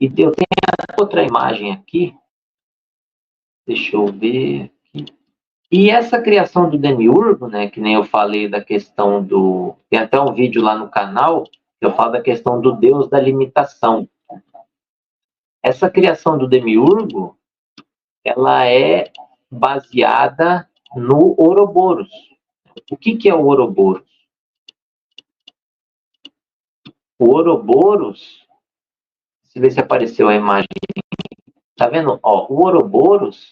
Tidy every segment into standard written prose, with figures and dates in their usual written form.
E eu tenho outra imagem aqui, deixa eu ver aqui. E essa criação do demiurgo, né, que nem eu falei da questão do... Tem até um vídeo lá no canal, que eu falo da questão do Deus da limitação. Essa criação do demiurgo, ela é baseada no Ouroboros. O que é o Ouroboros? O Ouroboros, deixa eu ver se apareceu a imagem. Tá vendo? Ó, o Ouroboros,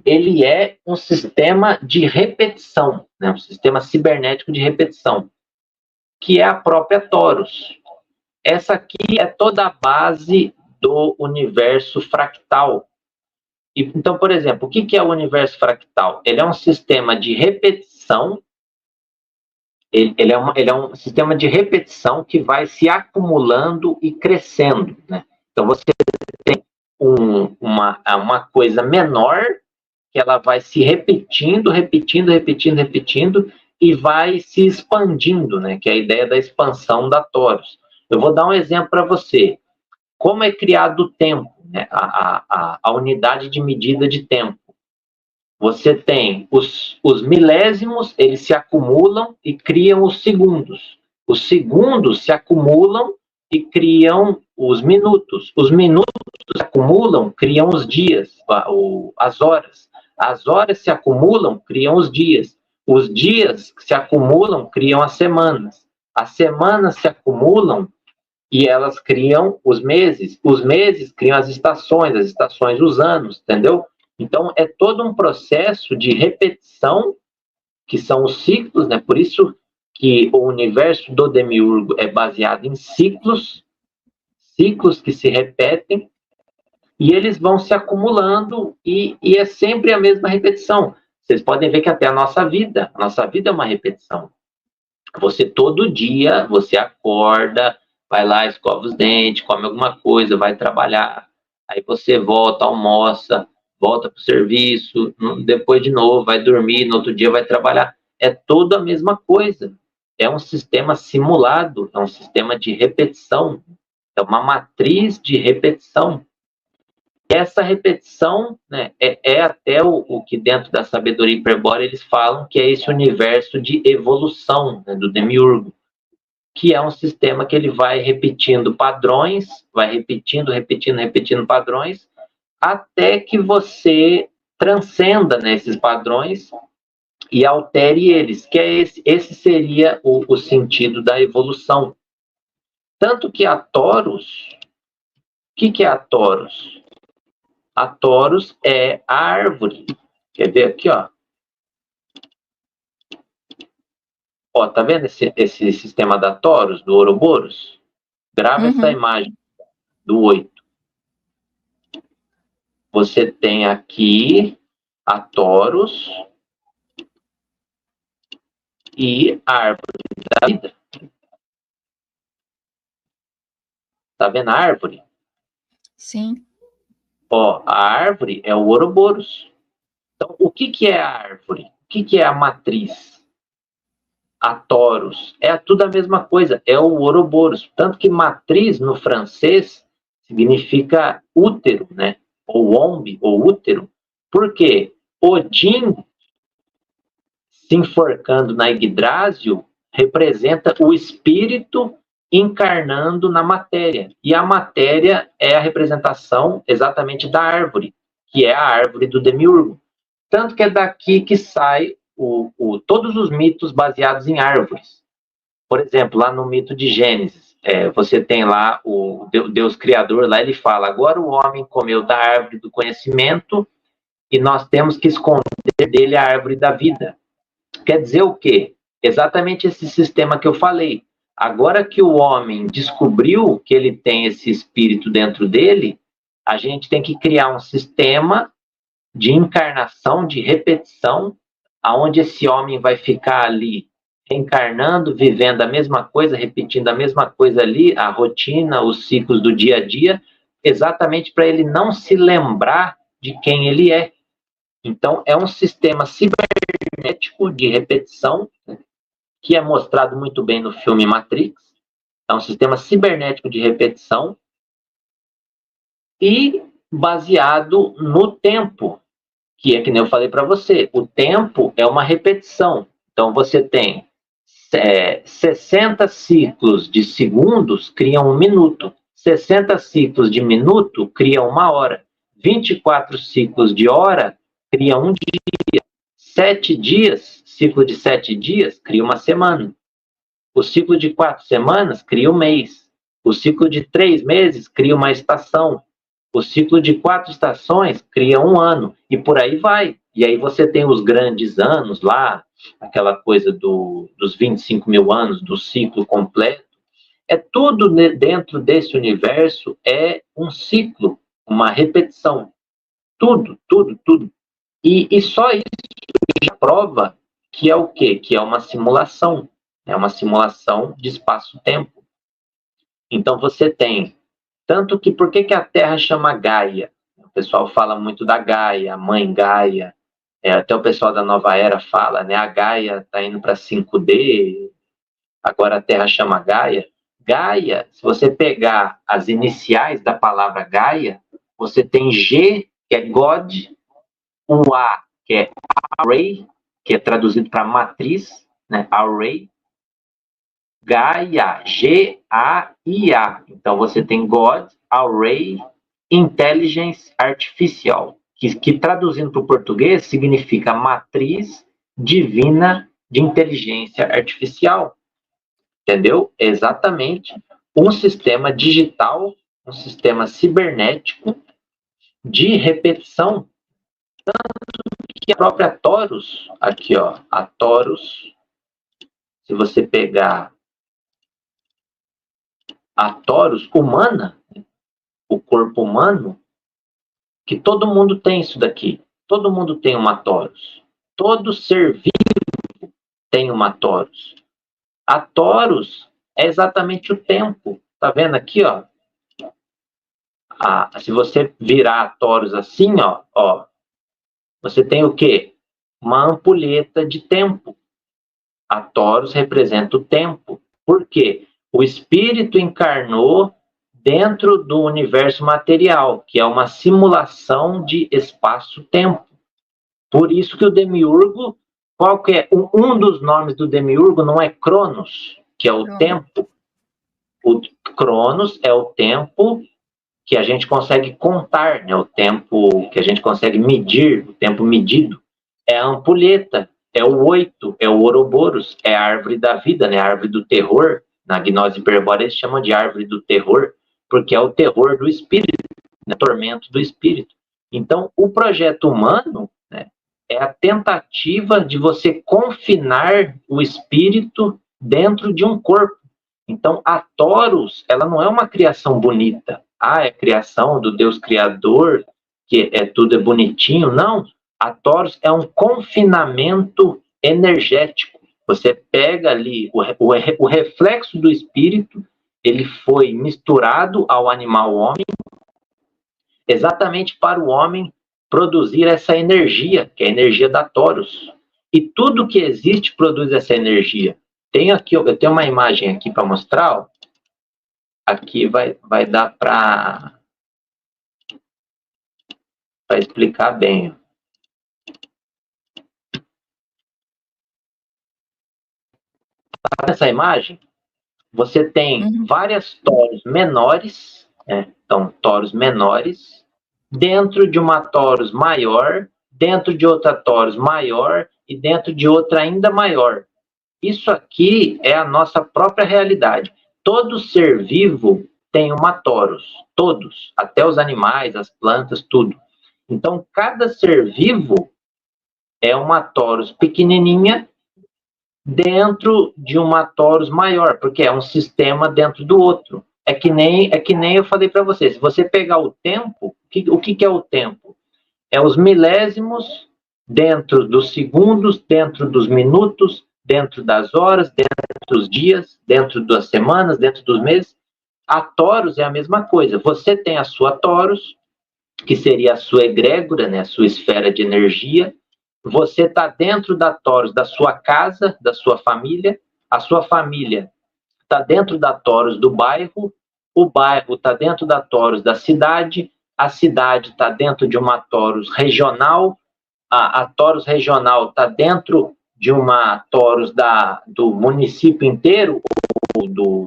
ele é um sistema de repetição, né? Um sistema cibernético de repetição, que é a própria Torus. Essa aqui é toda a base do universo fractal. Então, por exemplo, o que é o universo fractal? Ele é um sistema de repetição, ele é um sistema de repetição que vai se acumulando e crescendo, né? Então, você tem uma coisa menor que ela vai se repetindo, e vai se expandindo, né? Que é a ideia da expansão da Torus. Eu vou dar um exemplo para você. Como é criado o tempo, né? A unidade de medida de tempo. Você tem os milésimos, eles se acumulam e criam os segundos. Os segundos se acumulam e criam os minutos. Os minutos se acumulam, criam os dias, as horas. As horas se acumulam, criam os dias. Os dias se acumulam, criam as semanas. As semanas se acumulam e elas criam os meses criam as estações os anos, entendeu? Então, é todo um processo de repetição, que são os ciclos, né? Por isso que o universo do Demiurgo é baseado em ciclos que se repetem, e eles vão se acumulando, e é sempre a mesma repetição. Vocês podem ver que até a nossa vida é uma repetição. Você, todo dia, você acorda, vai lá, escova os dentes, come alguma coisa, vai trabalhar, aí você volta, almoça, volta para o serviço, depois de novo, vai dormir, no outro dia vai trabalhar. É tudo a mesma coisa. É um sistema simulado, é um sistema de repetição, é uma matriz de repetição. Essa repetição, né, é até o que dentro da sabedoria hiperbórea eles falam que é esse universo de evolução, né, do Demiurgo, que é um sistema que ele vai repetindo padrões, vai repetindo padrões, até que você transcenda nesses padrões e altere eles, que é esse seria o sentido da evolução. Tanto que a Torus, o que é a Torus? A Torus é a árvore. Quer ver aqui, ó? Ó, tá vendo esse sistema da Torus, do Ouroboros? Grava essa imagem do 8. Você tem aqui a Torus e a árvore da vida. Tá vendo a árvore? Sim. Ó, a árvore é o Ouroboros. Então, o que é a árvore? O que é a matriz? A Torus. É tudo a mesma coisa, é o Ouroboros. Tanto que matriz, no francês, significa útero, né? Ou ombe, ou útero. Por quê? Odin, se enforcando na Yggdrasil, representa o espírito encarnando na matéria. E a matéria é a representação exatamente da árvore, que é a árvore do Demiurgo. Tanto que é daqui que sai todos os mitos baseados em árvores. Por exemplo, lá no mito de Gênesis, você tem lá o Deus Criador, lá ele fala, agora o homem comeu da árvore do conhecimento e nós temos que esconder dele a árvore da vida. Quer dizer o quê? Exatamente esse sistema que eu falei. Agora que o homem descobriu que ele tem esse espírito dentro dele, a gente tem que criar um sistema de encarnação, de repetição, aonde esse homem vai ficar ali reencarnando, vivendo a mesma coisa, repetindo a mesma coisa ali, a rotina, os ciclos do dia a dia, exatamente para ele não se lembrar de quem ele é. Então, é um sistema cibernético de repetição, que é mostrado muito bem no filme Matrix. É um sistema cibernético de repetição, e baseado no tempo, que é que nem eu falei para você, o tempo é uma repetição. Então, você tem 60 ciclos de segundos criam um minuto, 60 ciclos de minuto criam uma hora, 24 ciclos de hora criam um dia, 7 dias, ciclo de 7 dias, cria uma semana. O ciclo de 4 semanas cria um mês. O ciclo de 3 meses cria uma estação. O ciclo de 4 estações cria um ano. E por aí vai. E aí você tem os grandes anos lá, aquela coisa dos 25 mil anos, do ciclo completo. É tudo dentro desse universo, é um ciclo, uma repetição. Tudo, tudo, tudo. E só isso já prova que é o quê? Que é uma simulação. É uma simulação de espaço-tempo. Então você tem, tanto que, por que a Terra chama Gaia? O pessoal fala muito da Gaia, a mãe Gaia, até o pessoal da Nova Era fala, né? A Gaia está indo para 5D, agora a Terra chama Gaia. Gaia, se você pegar as iniciais da palavra Gaia, você tem G, que é God, o A, que é Array, que é traduzido para matriz, né? Array, Gaia, G-A-I-A. Então, você tem God, Array, Intelligence Artificial, que traduzindo para o português significa matriz divina de inteligência artificial. Entendeu? É exatamente um sistema digital, um sistema cibernético de repetição. Tanto que a própria Torus, aqui ó, a Torus, se você pegar a Torus humana, o corpo humano, que todo mundo tem isso daqui. Todo mundo tem uma Torus. Todo ser vivo tem uma Torus. A Torus é exatamente o tempo. Tá vendo aqui, ó? Se você virar a Torus assim, ó, você tem o quê? Uma ampulheta de tempo. A Torus representa o tempo. Por quê? O espírito encarnou dentro do universo material, que é uma simulação de espaço-tempo. Por isso que o demiurgo, qual que é? Um dos nomes do demiurgo não é Cronos, que é o tempo. O Cronos é o tempo que a gente consegue contar, né? O tempo que a gente consegue medir, o tempo medido. É a ampulheta, é o 8, é o Ouroboros, é a árvore da vida, né? A árvore do terror. Na gnose hiperbórea eles chamam de árvore do terror, porque é o terror do espírito, né? Tormento do espírito. Então, o projeto humano, né, é a tentativa de você confinar o espírito dentro de um corpo. Então, a Torus, ela não é uma criação bonita. É criação do Deus Criador, que tudo é bonitinho. Não, a Torus é um confinamento energético. Você pega ali o reflexo do espírito, ele foi misturado ao animal homem, exatamente para o homem produzir essa energia, que é a energia da Torus. E tudo que existe produz essa energia. Eu tenho uma imagem aqui para mostrar, ó. Aqui vai dar para explicar bem. Nessa imagem, você tem várias Torus menores, né? Então, Torus menores, dentro de uma Torus maior, dentro de outra Torus maior e dentro de outra ainda maior. Isso aqui é a nossa própria realidade. Todo ser vivo tem uma Torus, todos, até os animais, as plantas, tudo. Então, cada ser vivo é uma Torus pequenininha dentro de uma Torus maior, porque é um sistema dentro do outro. É que nem eu falei para você, se você pegar o tempo, o que é o tempo? É os milésimos dentro dos segundos, dentro dos minutos, dentro das horas, dentro dos dias, dentro das semanas, dentro dos meses. A Torus é a mesma coisa. Você tem a sua Torus, que seria a sua egrégora, né, a sua esfera de energia. Você está dentro da Torus da sua casa, da sua família. A sua família está dentro da Torus do bairro. O bairro está dentro da Torus da cidade. a cidade está dentro de uma torus regional, a torus regional está dentro de uma torus do município inteiro,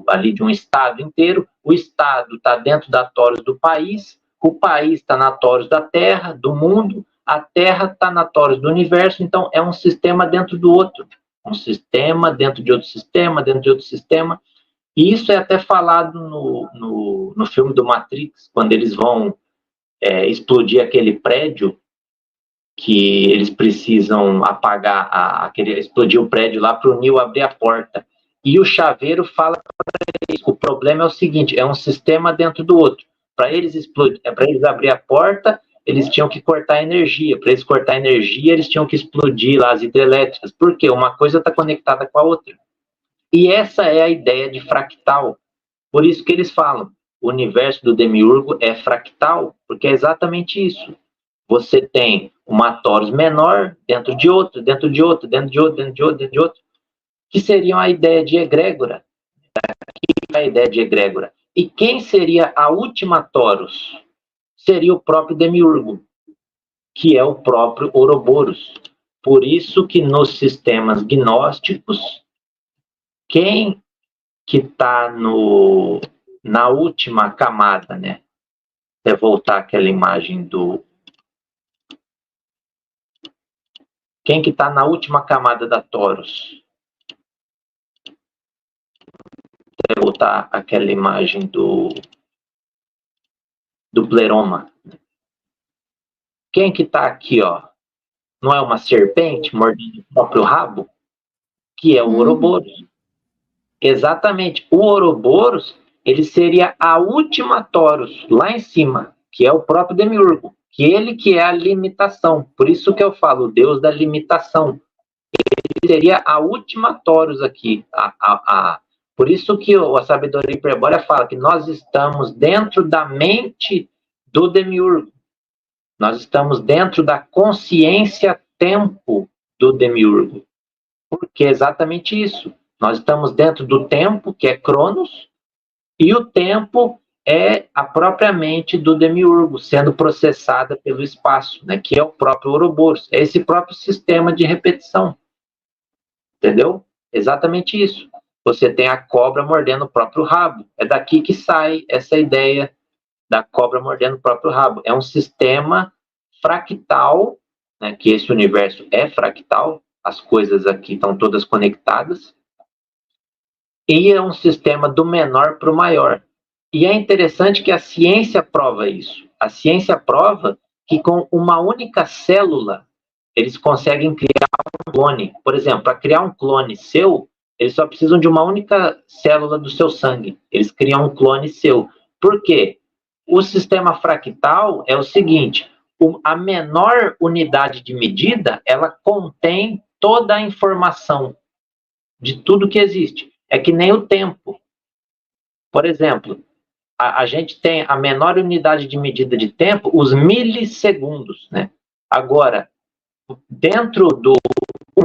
ali de um estado inteiro, o estado está dentro da torus do país, o país está na torus da Terra, do mundo, a Terra está na torus do universo, então é um sistema dentro do outro, um sistema dentro de outro sistema, dentro de outro sistema, e isso é até falado no filme do Matrix, quando eles vão explodir aquele prédio, que eles precisam apagar, explodir o prédio lá para o Neo abrir a porta. E o chaveiro fala para eles, o problema é o seguinte, é um sistema dentro do outro. Para eles abrir a porta, eles tinham que cortar a energia. Para eles cortar a energia, eles tinham que explodir lá as hidrelétricas. Por quê? Uma coisa está conectada com a outra. E essa é a ideia de fractal. Por isso que eles falam, o universo do Demiurgo é fractal, porque é exatamente isso. Você tem uma torus menor dentro de outra, dentro de outra, dentro de outra, dentro de outra, dentro de outra, que seriam a ideia de egrégora. A ideia de egrégora. E quem seria a última torus? Seria o próprio Demiurgo, que é o próprio Ouroboros. Por isso que nos sistemas gnósticos, quem que está na última camada, né? Até voltar aquela imagem do... Quem que está na última camada da torus? Até voltar aquela imagem do pleroma. Quem que está aqui, ó? Não é uma serpente mordendo o próprio rabo? Que é o Ouroboros. Exatamente. O Ouroboros, ele seria a última torus, lá em cima, que é o próprio Demiurgo. Que ele que é a limitação. Por isso que eu falo, o Deus da limitação. Ele seria a última torus aqui. Por isso que a sabedoria hiperbórea fala que nós estamos dentro da mente do Demiurgo. Nós estamos dentro da consciência-tempo do Demiurgo. Porque é exatamente isso. Nós estamos dentro do tempo, que é Cronos, e o tempo é a própria mente do Demiurgo, sendo processada pelo espaço, né, que é o próprio Ouroboros. É esse próprio sistema de repetição. Entendeu? Exatamente isso. Você tem a cobra mordendo o próprio rabo. É daqui que sai essa ideia da cobra mordendo o próprio rabo. É um sistema fractal, né, que esse universo é fractal, as coisas aqui estão todas conectadas, e é um sistema do menor para o maior. E é interessante que a ciência prova isso. A ciência prova que com uma única célula, eles conseguem criar um clone. Por exemplo, para criar um clone seu, eles só precisam de uma única célula do seu sangue. Eles criam um clone seu. Por quê? O sistema fractal é o seguinte, a menor unidade de medida, ela contém toda a informação de tudo que existe. É que nem o tempo. Por exemplo, a gente tem a menor unidade de medida de tempo, os milissegundos, né? Agora, dentro do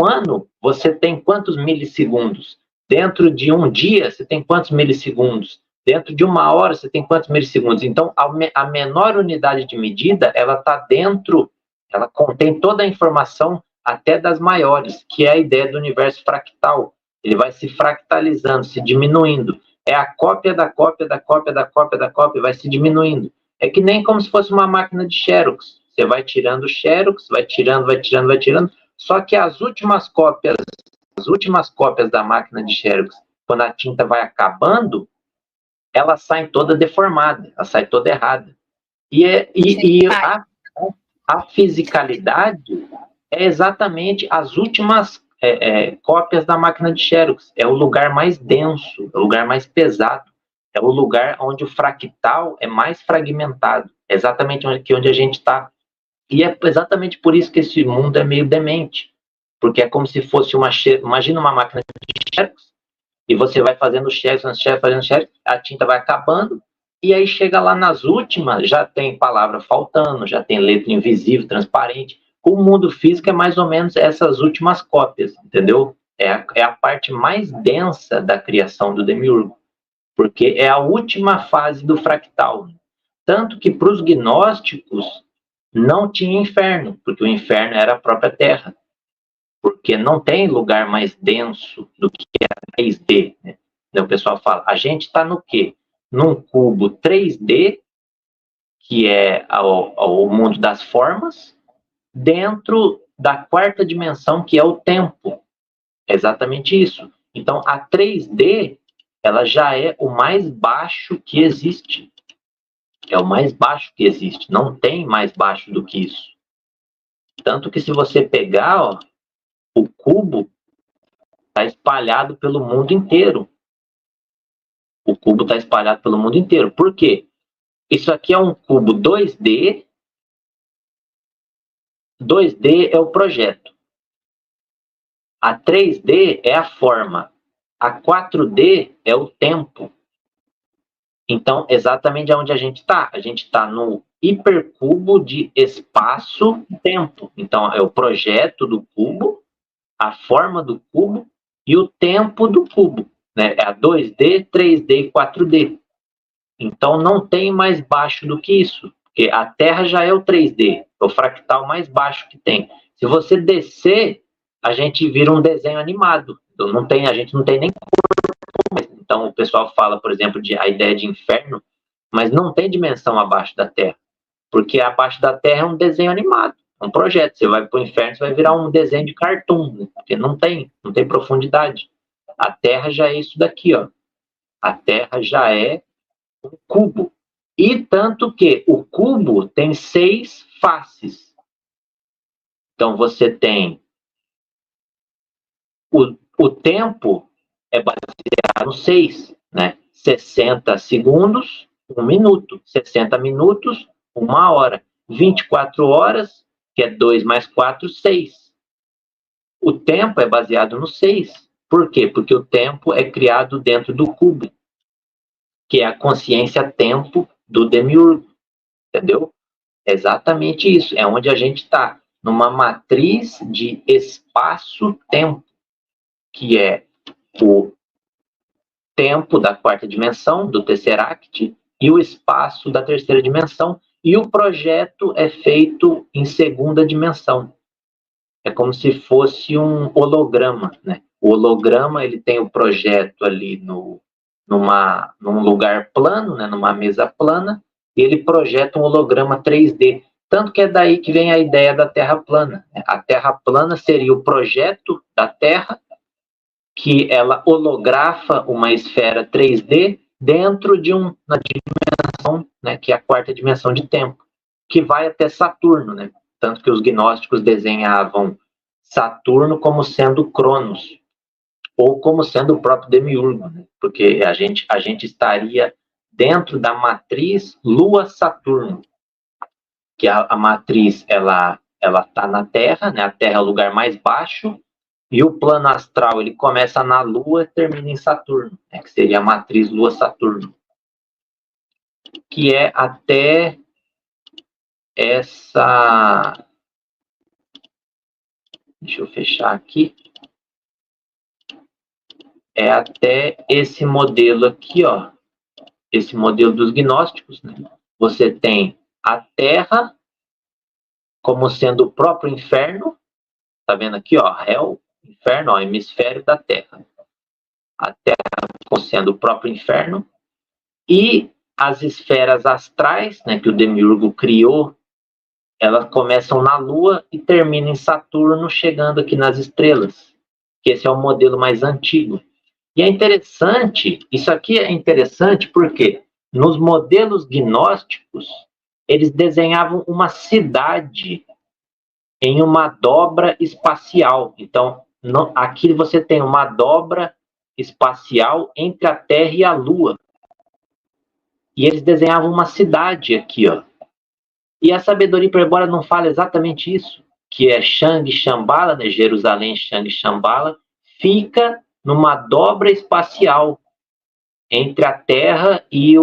ano, você tem quantos milissegundos? Dentro de um dia, você tem quantos milissegundos? Dentro de uma hora, você tem quantos milissegundos? Então, a menor unidade de medida, ela está dentro, ela contém toda a informação, até das maiores, que é a ideia do universo fractal. Ele vai se fractalizando, se diminuindo. É a cópia da cópia da cópia da cópia da cópia, vai se diminuindo. É que nem como se fosse uma máquina de xerox. Você vai tirando o xerox, vai tirando, vai tirando, vai tirando. Só que as últimas cópias da máquina de xerox, quando a tinta vai acabando, ela sai toda deformada, ela sai toda errada. A fisicalidade é exatamente as últimas cópias da máquina de xerox. É o lugar mais denso, é o lugar mais pesado, é o lugar onde o fractal é mais fragmentado. É exatamente onde a gente está. E é exatamente por isso que esse mundo é meio demente. Porque é como se fosse imagina uma máquina de xerox, e você vai fazendo xerox, a tinta vai acabando, e aí chega lá nas últimas, já tem palavra faltando, já tem letra invisível, transparente. O mundo físico é mais ou menos essas últimas cópias, entendeu? É a parte mais densa da criação do Demiurgo, porque é a última fase do fractal. Tanto que para os gnósticos não tinha inferno, porque o inferno era a própria Terra. Porque não tem lugar mais denso do que a 3D. Né? O pessoal fala, a gente está no quê? Num cubo 3D, que é o mundo das formas, dentro da quarta dimensão, que é o tempo. É exatamente isso. Então, a 3D, ela já é o mais baixo que existe. É o mais baixo que existe. Não tem mais baixo do que isso. Tanto que se você pegar, ó, o cubo está espalhado pelo mundo inteiro. O cubo está espalhado pelo mundo inteiro. Por quê? Isso aqui é um cubo 2D. 2D é o projeto. A 3D é a forma. A 4D é o tempo. Então, exatamente onde a gente está. A gente está no hipercubo de espaço-tempo. Então, é o projeto do cubo, a forma do cubo e o tempo do cubo. Né? É a 2D, 3D e 4D. Então, não tem mais baixo do que isso. Porque a Terra já é o 3D, é o fractal mais baixo que tem. Se você descer, a gente vira um desenho animado. Então, a gente não tem nem corpo. Então, o pessoal fala, por exemplo, a ideia de inferno, mas não tem dimensão abaixo da Terra. Porque abaixo da Terra é um desenho animado, um projeto. Você vai para o inferno, você vai virar um desenho de cartoon, né? Porque não tem profundidade. A Terra já é isso daqui, ó. A Terra já é um cubo. E tanto que o cubo tem 6 faces. Então, você tem o tempo é baseado no 6, né? 60 segundos, 1 minuto. 60 minutos, 1 hora. 24 horas, que é 2 mais 4, 6. O tempo é baseado no 6. Por quê? Porque o tempo é criado dentro do cubo, que é a consciência-tempo do demiurgo. Entendeu? É exatamente isso. É onde a gente está. Numa matriz de espaço-tempo, que é o tempo da quarta dimensão, do Tesseract, e o espaço da terceira dimensão, e o projeto é feito em segunda dimensão. É como se fosse um holograma, né? O holograma, ele tem o projeto ali num lugar plano, né? Numa mesa plana, e ele projeta um holograma 3D. Tanto que é daí que vem a ideia da Terra plana. A Terra plana seria o projeto da Terra, que ela holografa uma esfera 3D dentro de uma dimensão, né, que é a quarta dimensão de tempo, que vai até Saturno, né? Tanto que os gnósticos desenhavam Saturno como sendo Cronos, ou como sendo o próprio demiurgo, né? Porque a gente estaria dentro da matriz Lua-Saturno, que a matriz ela está na Terra, né? A Terra é o lugar mais baixo, e o plano astral ele começa na Lua e termina em Saturno, né? Que seria a matriz Lua-Saturno, que é até essa... Deixa eu fechar aqui. É até esse modelo aqui, ó. Esse modelo dos gnósticos, né? Você tem a Terra como sendo o próprio inferno. Tá vendo aqui, ó? Hell, inferno, ó, hemisfério da Terra. A Terra como sendo o próprio inferno. E as esferas astrais, né, que o demiurgo criou, elas começam na Lua e terminam em Saturno, chegando aqui nas estrelas. Que esse é o modelo mais antigo. E é interessante, isso aqui é interessante porque nos modelos gnósticos, eles desenhavam uma cidade em uma dobra espacial. Então, aqui você tem uma dobra espacial entre a Terra e a Lua. E eles desenhavam uma cidade aqui, ó. E a sabedoria hiperbórea não fala exatamente isso, que é Shang-Shambhala, né? Jerusalém, Shang-Shambhala, fica numa dobra espacial entre a Terra e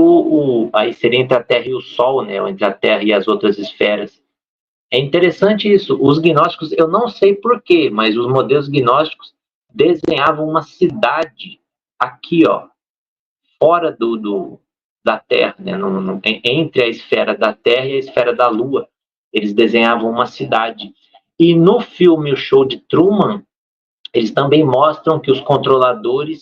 aí seria entre a Terra e o Sol, né? Ou entre a Terra e as outras esferas. É interessante isso. Os gnósticos, eu não sei porquê, mas os modelos gnósticos desenhavam uma cidade aqui, ó, fora da Terra, né? Entre a esfera da Terra e a esfera da Lua. Eles desenhavam uma cidade. E no filme O Show de Truman, eles também mostram que os controladores,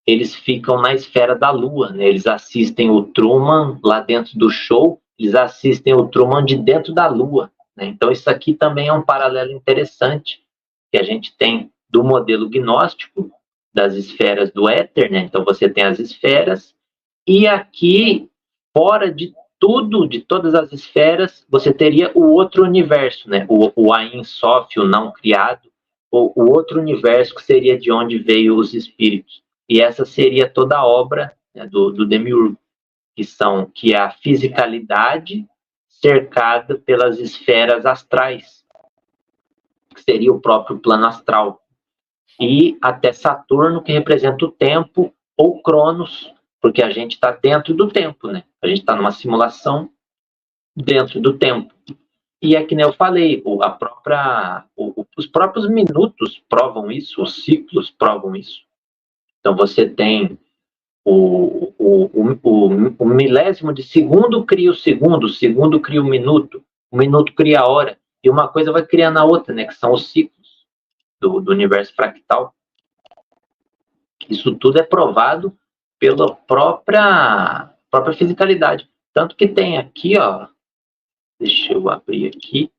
eles ficam na esfera da Lua, né? Eles assistem o Truman lá dentro do show, eles assistem o Truman de dentro da Lua, né? Então isso aqui também é um paralelo interessante que a gente tem do modelo gnóstico das esferas do éter, né? Então você tem as esferas e aqui, fora de tudo, de todas as esferas, você teria o outro universo, né? O Ain Sof, o não criado, o outro universo que seria de onde veio os espíritos. E essa seria toda a obra, né, do Demiurgo, que é a fisicalidade cercada pelas esferas astrais, que seria o próprio plano astral. E até Saturno, que representa o tempo, ou Cronos, porque a gente está dentro do tempo, né? A gente está numa simulação dentro do tempo. E é que nem eu falei, os próprios minutos provam isso, os ciclos provam isso. Então você tem o milésimo de segundo cria o segundo cria o minuto cria a hora, e uma coisa vai criando a outra, né? Que são os ciclos do universo fractal. Isso tudo é provado pela própria fisicalidade. Tanto que tem aqui, ó, deixa eu abrir aqui.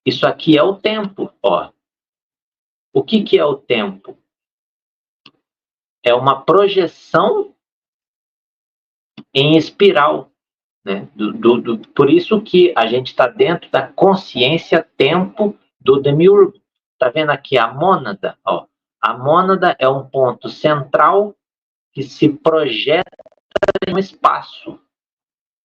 Isso aqui é o tempo, ó. O que é o tempo? É uma projeção em espiral, né? Por isso que a gente está dentro da consciência-tempo do Demiurgo. Tá vendo aqui a mônada? Ó. A mônada é um ponto central que se projeta em um espaço,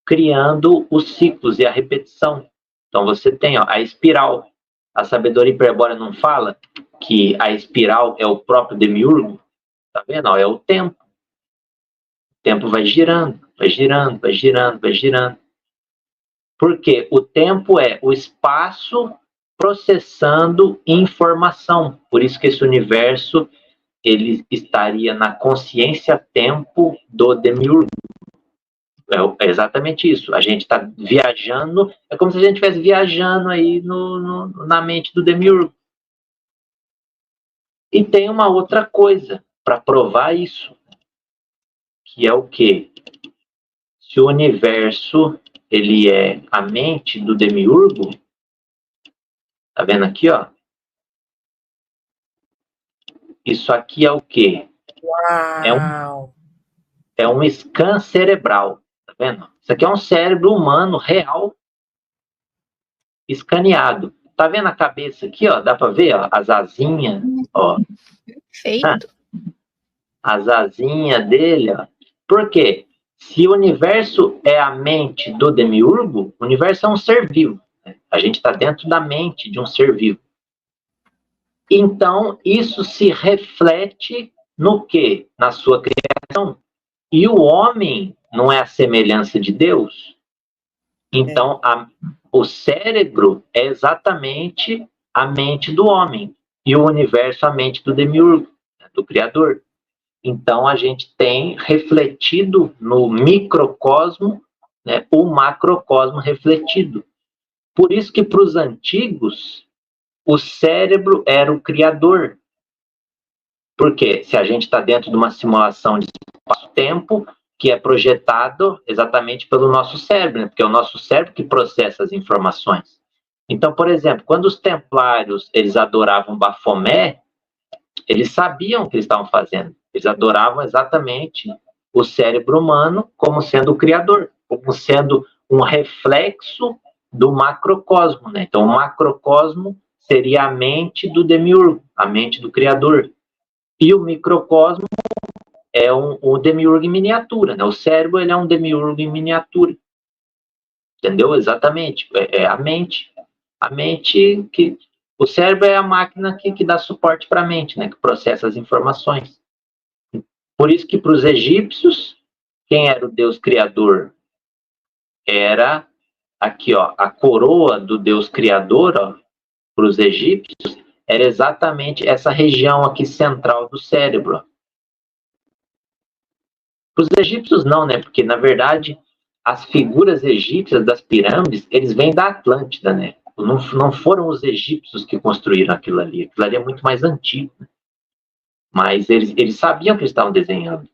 criando os ciclos e a repetição. Então você tem, ó, a espiral. A sabedoria hiperbórea não fala que a espiral é o próprio Demiurgo? Tá vendo? Ó, é o tempo. O tempo vai girando, vai girando, vai girando, vai girando. Porque o tempo é o espaço processando informação. Por isso que esse universo ele estaria na consciência-tempo do Demiurgo. É exatamente isso. A gente está viajando, é como se a gente estivesse viajando aí na mente do Demiurgo. E tem uma outra coisa para provar isso, que é o quê? Se o universo ele é a mente do Demiurgo, tá vendo aqui, ó? Isso aqui é o quê? Uau! É um scan cerebral, tá vendo? Isso aqui é um cérebro humano real escaneado. Tá vendo a cabeça aqui, ó? Dá para ver, ó, as asinhas, ó. Perfeito. As asinhas dele, ó. Por quê? Se o universo é a mente do Demiurgo, o universo é um ser vivo, né? A gente está dentro da mente de um ser vivo. Então, isso se reflete no quê? Na sua criação. E o homem não é a semelhança de Deus? Então, o cérebro é exatamente a mente do homem. E o universo a mente do Demiurgo, do Criador. Então, a gente tem refletido no microcosmo, né, o macrocosmo refletido. Por isso que, para os antigos, o cérebro era o criador. Porque se a gente está dentro de uma simulação de espaço-tempo, que é projetado exatamente pelo nosso cérebro, né? Porque é o nosso cérebro que processa as informações. Então, por exemplo, quando os templários eles adoravam Bafomé, eles sabiam o que eles estavam fazendo. Eles adoravam exatamente o cérebro humano como sendo o criador, como sendo um reflexo do macrocosmo, né? Então, o macrocosmo seria a mente do Demiurgo, a mente do criador. E o microcosmo é um Demiurgo em miniatura, né? O cérebro ele é um Demiurgo em miniatura. Entendeu? Exatamente. É a mente. A mente que... O cérebro é a máquina que dá suporte para a mente, né? Que processa as informações. Por isso que para os egípcios, quem era o Deus criador? Era aqui, ó, a coroa do Deus criador, ó, para os egípcios, era exatamente essa região aqui central do cérebro. Os egípcios não, né? Porque, na verdade, as figuras egípcias das pirâmides, eles vêm da Atlântida, né? Não foram os egípcios que construíram aquilo ali. Aquilo ali é muito mais antigo, né? Mas eles sabiam que eles estavam desenhando.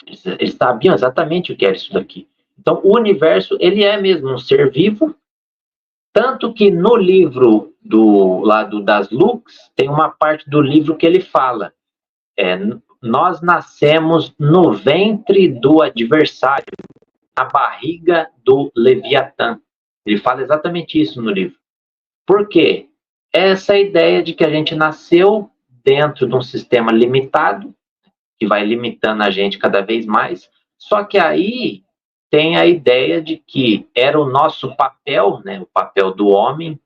Eles sabiam exatamente o que era isso daqui. Então, o universo, ele é mesmo um ser vivo, tanto que no livro das Lux, tem uma parte do livro que ele fala, nós nascemos no ventre do adversário, na barriga do Leviatã. Ele fala exatamente isso no livro. Por quê? Essa ideia de que a gente nasceu dentro de um sistema limitado, que vai limitando a gente cada vez mais, só que aí tem a ideia de que era o nosso papel, né, o papel do homem,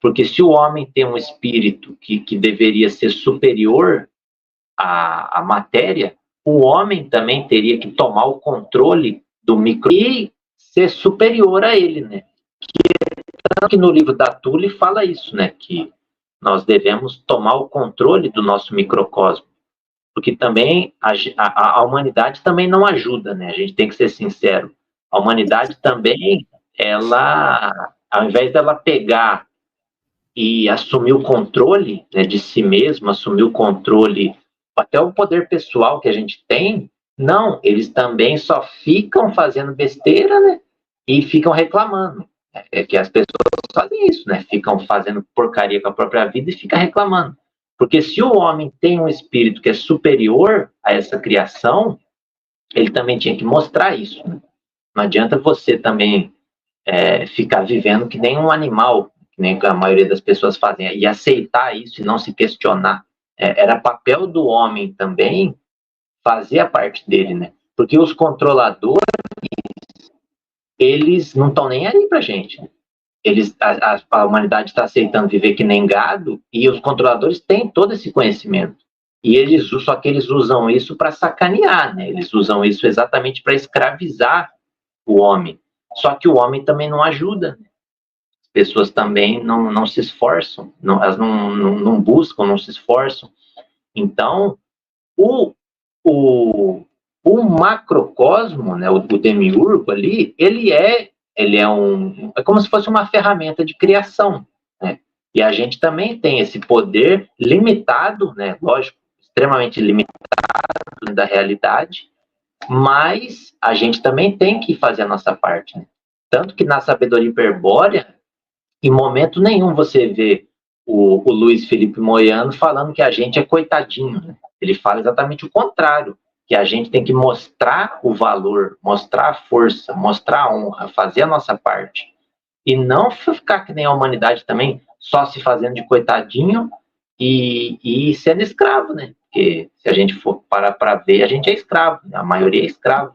porque se o homem tem um espírito que deveria ser superior à matéria, o homem também teria que tomar o controle do micro e ser superior a ele, né? Tanto que no livro da Tule fala isso, né? Que nós devemos tomar o controle do nosso microcosmo, porque também a humanidade também não ajuda, né? A gente tem que ser sincero. A humanidade também, ela, ao invés dela pegar e assumir o controle, né, de si mesmo, assumir o controle, até o poder pessoal que a gente tem, não, eles também só ficam fazendo besteira, né? E ficam reclamando. É que as pessoas fazem isso, né? Ficam fazendo porcaria com a própria vida e ficam reclamando. Porque se o homem tem um espírito que é superior a essa criação, ele também tinha que mostrar isso, né? Não adianta você também ficar vivendo que nem um animal, que nem a maioria das pessoas fazem, e aceitar isso e não se questionar. Era papel do homem também fazer a parte dele, né? Porque os controladores, eles não estão nem aí pra gente, né? A humanidade está aceitando viver que nem gado e os controladores têm todo esse conhecimento. E só que eles usam isso para sacanear, né? Eles usam isso exatamente para escravizar o homem. Só que o homem também não ajuda. As pessoas também não se esforçam, elas não buscam, não se esforçam. Então, o macrocosmo, né, o demiurgo ali, ele é como se fosse uma ferramenta de criação, né? E a gente também tem esse poder limitado, né, lógico, extremamente limitado da realidade, mas a gente também tem que fazer a nossa parte, né? Tanto que na sabedoria hiperbórea, em momento nenhum você vê o Luiz Felipe Moiano falando que a gente é coitadinho, né? Ele fala exatamente o contrário, que a gente tem que mostrar o valor, mostrar a força, mostrar a honra, fazer a nossa parte. E não ficar que nem a humanidade também, só se fazendo de coitadinho e sendo escravo, né? Porque se a gente for parar para ver, a gente é escravo, né? A maioria é escravo.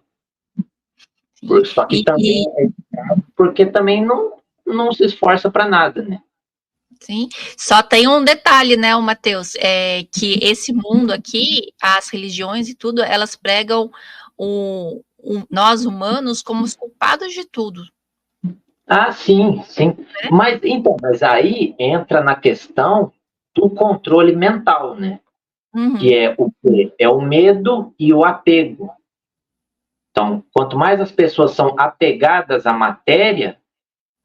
Só que também é escravo porque também não se esforça para nada, né? Sim, só tem um detalhe, né, Matheus, que esse mundo aqui, as religiões e tudo, elas pregam nós humanos como os culpados de tudo. Ah, sim. Né? Mas aí entra na questão do controle mental, né? Uhum. Que é o quê? É o medo e o apego. Então, quanto mais as pessoas são apegadas à matéria,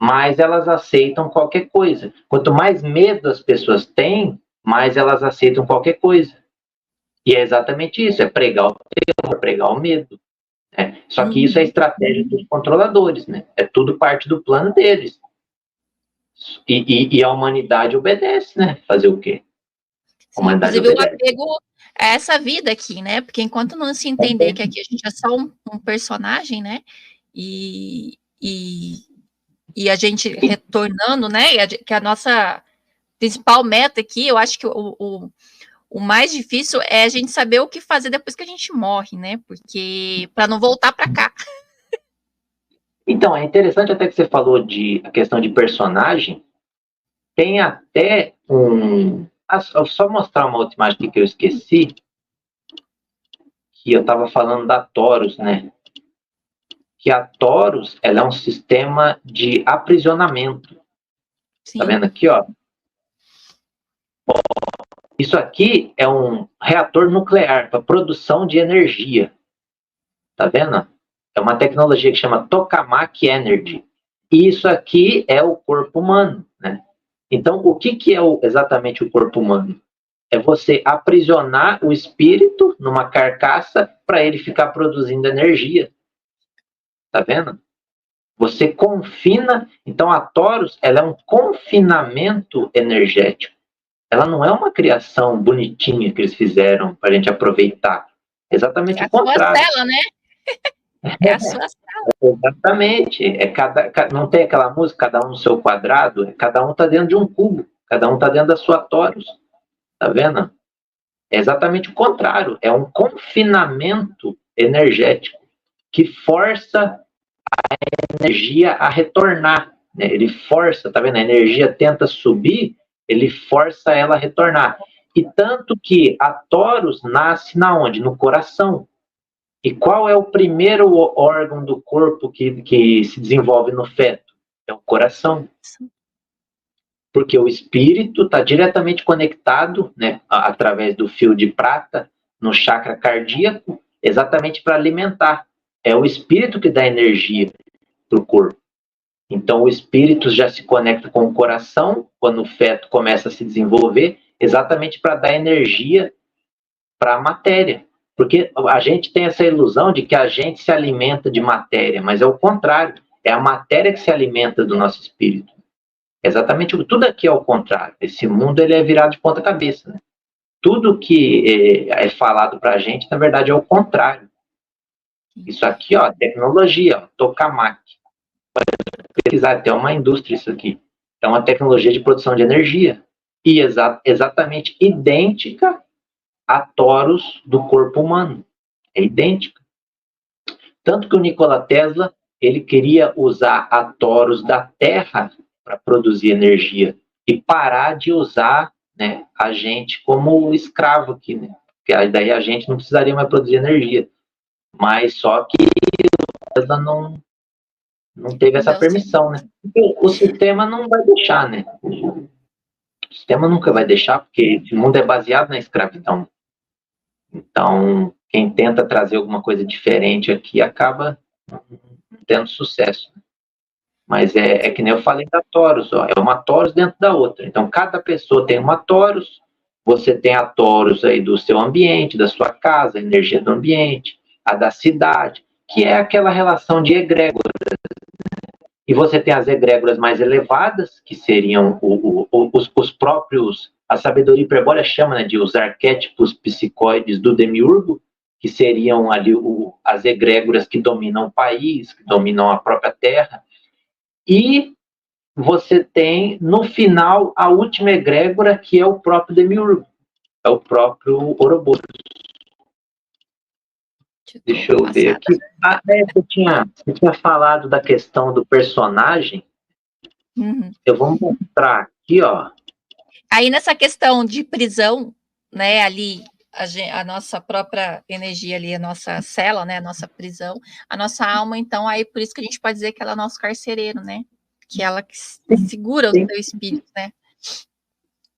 mais elas aceitam qualquer coisa. Quanto mais medo as pessoas têm, mais elas aceitam qualquer coisa. E é exatamente isso, é pregar o terror, pregar o medo. Né? Só que isso é estratégia dos controladores, né? É tudo parte do plano deles. E a humanidade obedece, né? Fazer o quê? A humanidade obedece. O apego é essa vida aqui, né? Porque enquanto não se entender que aqui a gente é só um personagem, né? E a gente retornando, né? Que a nossa principal meta aqui, eu acho que o mais difícil é a gente saber o que fazer depois que a gente morre, né? Porque para não voltar para cá. Então, é interessante até que você falou a questão de personagem. Tem até só mostrar uma outra imagem aqui que eu esqueci, que eu estava falando da Taurus, né? Que a Taurus, ela é um sistema de aprisionamento. Sim. Tá vendo aqui, ó? Isso aqui é um reator nuclear para produção de energia. Tá vendo? É uma tecnologia que chama Tokamak Energy. E isso aqui é o corpo humano, né? Então, o que é exatamente o corpo humano? É você aprisionar o espírito numa carcaça para ele ficar produzindo energia. Tá vendo? Você confina. Então, a Torus, ela é um confinamento energético. Ela não é uma criação bonitinha que eles fizeram para a gente aproveitar. Exatamente o contrário. É a sua cela, né? É a sua sala. Exatamente. Não tem aquela música, cada um no seu quadrado? Cada um está dentro de um cubo. Cada um está dentro da sua Torus. Tá vendo? É exatamente o contrário. É um confinamento energético que força a energia a retornar. Né? Ele força, tá vendo? A energia tenta subir, ele força ela a retornar. E tanto que a Torus nasce na onde? No coração. E qual é o primeiro órgão do corpo que se desenvolve no feto? É o coração. Porque o espírito está diretamente conectado, né, através do fio de prata, no chakra cardíaco, exatamente para alimentar. É o espírito que dá energia para o corpo. Então, o espírito já se conecta com o coração, quando o feto começa a se desenvolver, exatamente para dar energia para a matéria. Porque a gente tem essa ilusão de que a gente se alimenta de matéria, mas é o contrário. É a matéria que se alimenta do nosso espírito. Exatamente, tudo aqui é o contrário. Esse mundo ele é virado de ponta cabeça. Né? Tudo que é falado para a gente, na verdade, é o contrário. Isso aqui, ó, tecnologia, ó, Tokamak. Pesquisar, tem uma indústria isso aqui. É uma tecnologia de produção de energia. E exatamente idêntica a Torus do corpo humano. É idêntica. Tanto que o Nikola Tesla, ele queria usar a Torus da Terra para produzir energia e parar de usar, né, a gente como escravo aqui, né? Porque daí a gente não precisaria mais produzir energia. Mas só que o Tesla não teve essa permissão, né? Porque o sistema não vai deixar, né? O sistema nunca vai deixar, porque esse mundo é baseado na escravidão. Então, quem tenta trazer alguma coisa diferente aqui acaba tendo sucesso. Mas é que nem eu falei da Torus, ó, é uma Torus dentro da outra. Então, cada pessoa tem uma Torus, você tem a Torus aí do seu ambiente, da sua casa, a energia do ambiente, a da cidade, que é aquela relação de egrégoras. E você tem as egrégoras mais elevadas, que seriam os próprios, a sabedoria hiperbórea chama, né, de os arquétipos psicóides do demiurgo, que seriam ali as egrégoras que dominam o país, que dominam a própria terra. E você tem, no final, a última egrégora, que é o próprio demiurgo, é o próprio Ouroboros. Deixa eu ver aqui. Você tinha falado da questão do personagem. Uhum. Eu vou mostrar aqui, ó. Aí nessa questão de prisão, né, ali a nossa própria energia ali, a nossa cela, né, a nossa prisão, a nossa alma, então aí por isso que a gente pode dizer que ela é nosso carcereiro, né? Que ela que segura o seu espírito, né?